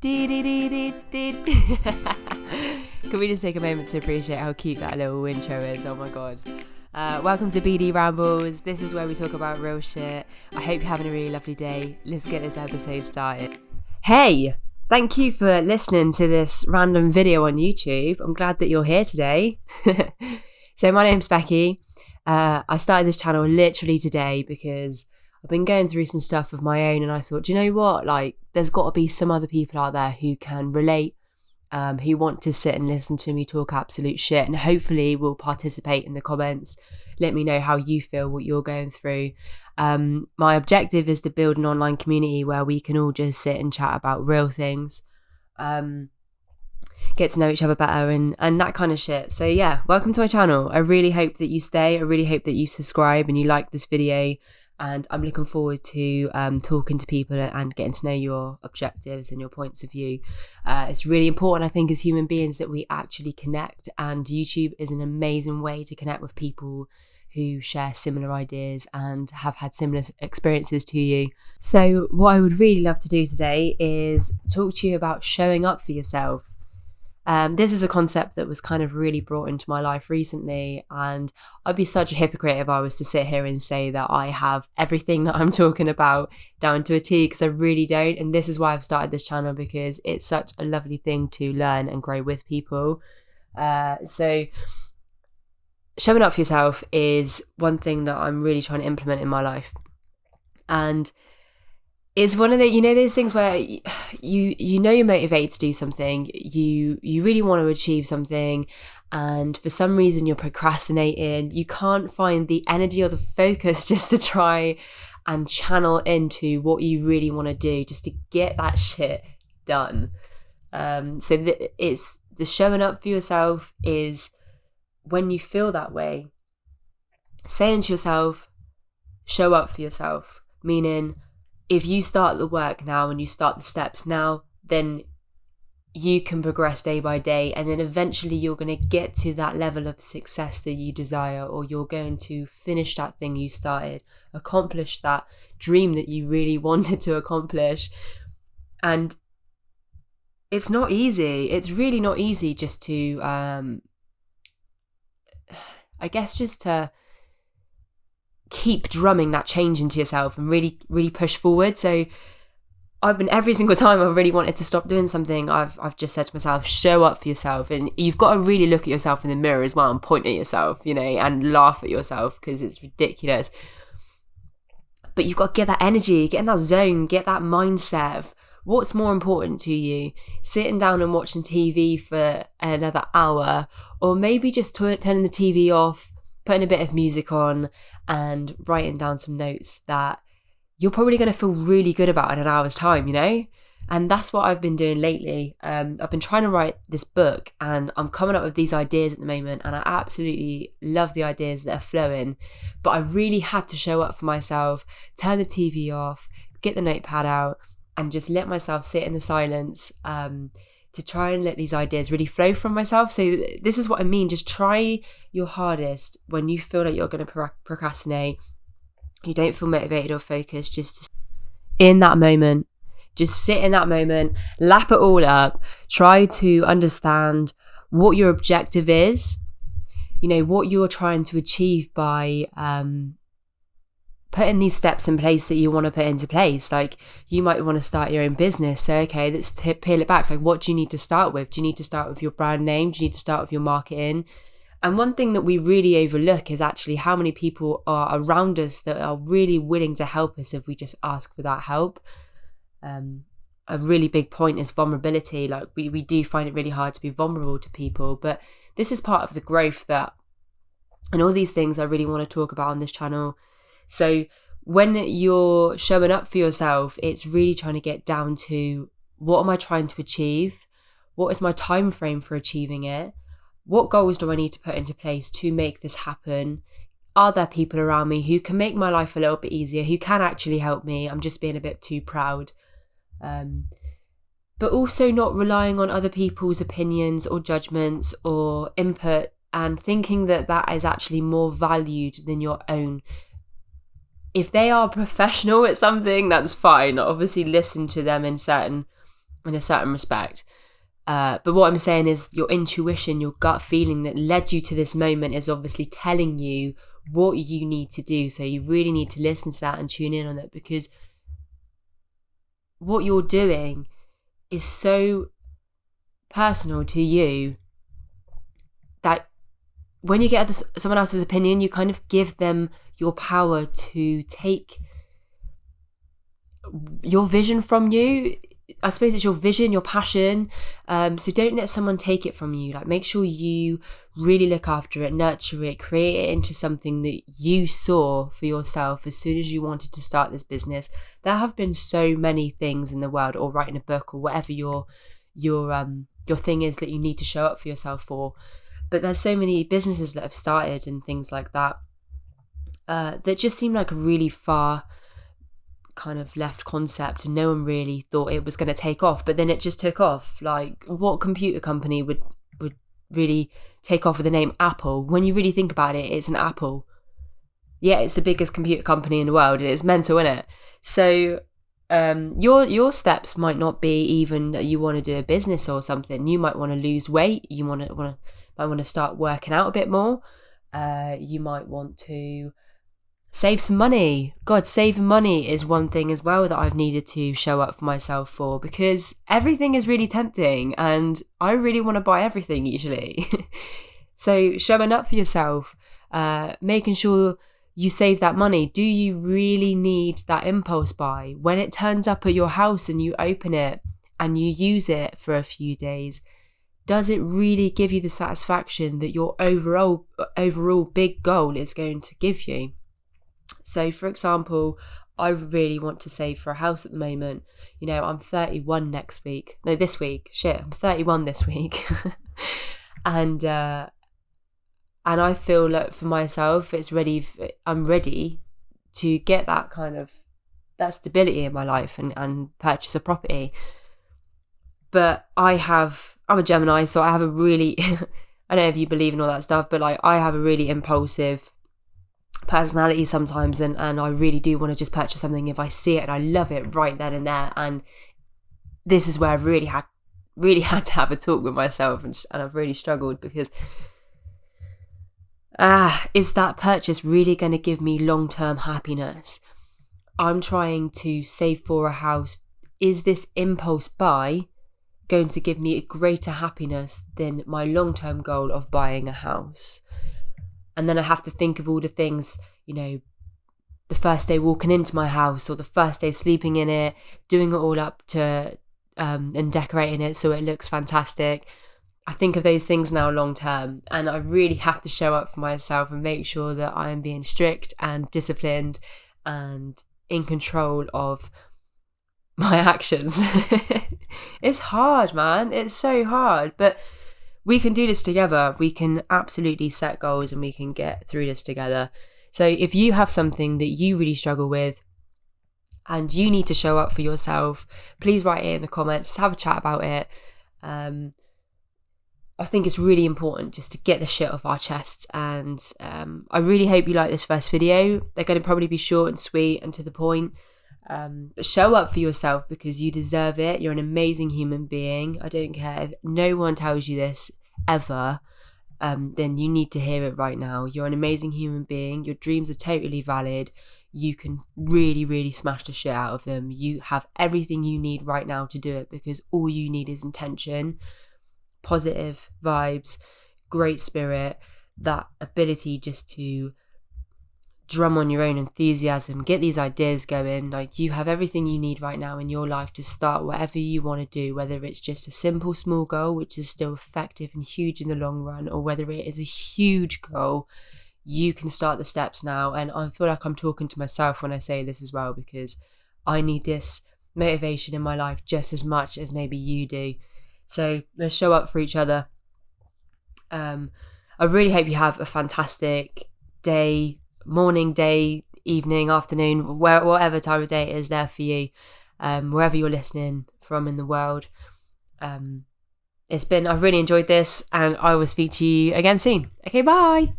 Can we just take a moment to appreciate how cute that little intro is? Oh my god. Welcome to BD Rambles. This is where we talk about real shit. I hope you're having a really lovely day. Let's get this episode started. Hey! Thank you for listening to this random video on YouTube. I'm glad that you're here today. So my name's Becky. I started this channel literally today because I've been going through some stuff of my own and I thought, do you know what? Like, there's got to be some other people out there who can relate, who want to sit and listen to me talk absolute shit, and hopefully will participate in the comments. Let me know how you feel, what you're going through. My objective is to build an online community where we can all just sit and chat about real things, get to know each other better and that kind of shit. So yeah, welcome to my channel. I really hope that you stay. I really hope that you subscribe and you like this video. And I'm looking forward to talking to people and getting to know your objectives and your points of view. It's really important, I think, as human beings that we actually connect. And YouTube is an amazing way to connect with people who share similar ideas and have had similar experiences to you. So what I would really love to do today is talk to you about showing up for yourself. This is a concept that was kind of really brought into my life recently, and I'd be such a hypocrite if I was to sit here and say that I have everything that I'm talking about down to a T, because I really don't. And this is why I've started this channel, because it's such a lovely thing to learn and grow with people. So showing up for yourself is one thing that I'm really trying to implement in my life. And it's one of the, those things where you're motivated to do something, you really want to achieve something, and for some reason you're procrastinating. You can't find the energy or the focus just to try and channel into what you really want to do, just to get that shit done. It's the showing up for yourself is when you feel that way, saying to yourself, show up for yourself, meaning if you start the work now and you start the steps now, then you can progress day by day, and then eventually you're going to get to that level of success that you desire, or you're going to finish that thing you started, accomplish that dream that you really wanted to accomplish. And it's not easy. It's really not easy just to, just to keep drumming that change into yourself and really, really push forward. So I've been, every single time I've really wanted to stop doing something, I've just said to myself, show up for yourself. And you've got to really look at yourself in the mirror as well and point at yourself, and laugh at yourself because it's ridiculous. But you've got to get that energy, get in that zone, get that mindset of what's more important to you. Sitting down and watching TV for another hour, or maybe just turning the TV off, putting a bit of music on and writing down some notes that you're probably going to feel really good about in an hour's time, And that's what I've been doing lately. I've been trying to write this book and I'm coming up with these ideas at the moment, and I absolutely love the ideas that are flowing. But I really had to show up for myself, turn the TV off, get the notepad out and just let myself sit in the silence, to try and let these ideas really flow from myself. So this is what I mean. Just try your hardest when you feel like you're going to procrastinate, you don't feel motivated or focused, just in that moment, just sit in that moment, lap it all up, try to understand what your objective is, what you're trying to achieve by putting these steps in place that you want to put into place. Like, you might want to start your own business. So, okay, let's peel it back. Like, what do you need to start with? Do you need to start with your brand name? Do you need to start with your marketing? And one thing that we really overlook is actually how many people are around us that are really willing to help us if we just ask for that help. A really big point is vulnerability. Like, we do find it really hard to be vulnerable to people, but this is part of the growth and all these things I really want to talk about on this channel. So when you're showing up for yourself, it's really trying to get down to, what am I trying to achieve? What is my time frame for achieving it? What goals do I need to put into place to make this happen? Are there people around me who can make my life a little bit easier, who can actually help me? I'm just being a bit too proud. But also not relying on other people's opinions or judgments or input, and thinking that that is actually more valued than your own. If they are professional at something, that's fine. Obviously listen to them in certain in a certain respect. But what I'm saying is your intuition, your gut feeling that led you to this moment is obviously telling you what you need to do. So you really need to listen to that and tune in on it, because what you're doing is so personal to you that when you get someone else's opinion, you kind of give them your power to take your vision from you. I suppose it's your vision, your passion. So don't let someone take it from you. Like, make sure you really look after it, nurture it, create it into something that you saw for yourself as soon as you wanted to start this business. There have been so many things in the world, or writing a book, or whatever your thing is that you need to show up for yourself for. But there's so many businesses that have started and things like that that just seem like a really far kind of left concept, and no one really thought it was going to take off, but then it just took off. Like, what computer company would really take off with the name Apple? When you really think about it, it's an apple. Yeah, it's the biggest computer company in the world, and it's mental, isn't it? So your steps might not be even that you want to do a business or something. You might want to lose weight. You might want to start working out a bit more. You might want to save some money. God, saving money is one thing as well that I've needed to show up for myself for, because everything is really tempting and I really want to buy everything usually. So showing up for yourself, making sure you save that money. Do you really need that impulse buy? When it turns up at your house and you open it and you use it for a few days, does it really give you the satisfaction that your overall big goal is going to give you? So, for example, I really want to save for a house at the moment. You know, I'm 31 this week. I'm 31 this week. And I feel like for myself, I'm ready to get that stability in my life and purchase a property. But I'm a Gemini, so I have a really, I don't know if you believe in all that stuff, but like, I have a really impulsive personality sometimes, and I really do want to just purchase something if I see it and I love it right then and there. And this is where I've really had to have a talk with myself, and I've really struggled, because is that purchase really going to give me long-term happiness? I'm trying to save for a house. Is this impulse buy going to give me a greater happiness than my long-term goal of buying a house? And then I have to think of all the things, you know, the first day walking into my house, or the first day sleeping in it, doing it all up to and decorating it so it looks fantastic. I think of those things now long term, and I really have to show up for myself and make sure that I am being strict and disciplined and in control of my actions. It's hard, man. It's so hard, but we can do this together. We can absolutely set goals and we can get through this together. So if you have something that you really struggle with and you need to show up for yourself, please write it in the comments. Let's have a chat about it. I think it's really important just to get the shit off our chests. And I really hope you like this first video. They're going to probably be short and sweet and to the point. But show up for yourself, because you deserve it. You're an amazing human being. I don't care if no one tells you this ever, then you need to hear it right now. You're an amazing human being. Your dreams are totally valid. You can really, really smash the shit out of them. You have everything you need right now to do it, because all you need is intention, positive vibes, great spirit, that ability just to drum on your own enthusiasm, get these ideas going. Like, you have everything you need right now in your life to start whatever you want to do, whether it's just a simple small goal which is still effective and huge in the long run, or whether it is a huge goal. You can start the steps now. And I feel like I'm talking to myself when I say this as well, because I need this motivation in my life just as much as maybe you do. So let's show up for each other. I really hope you have a fantastic day, morning, day, evening, afternoon, whatever time of day it is there for you, wherever you're listening from in the world. I've really enjoyed this, and I will speak to you again soon. Okay, bye.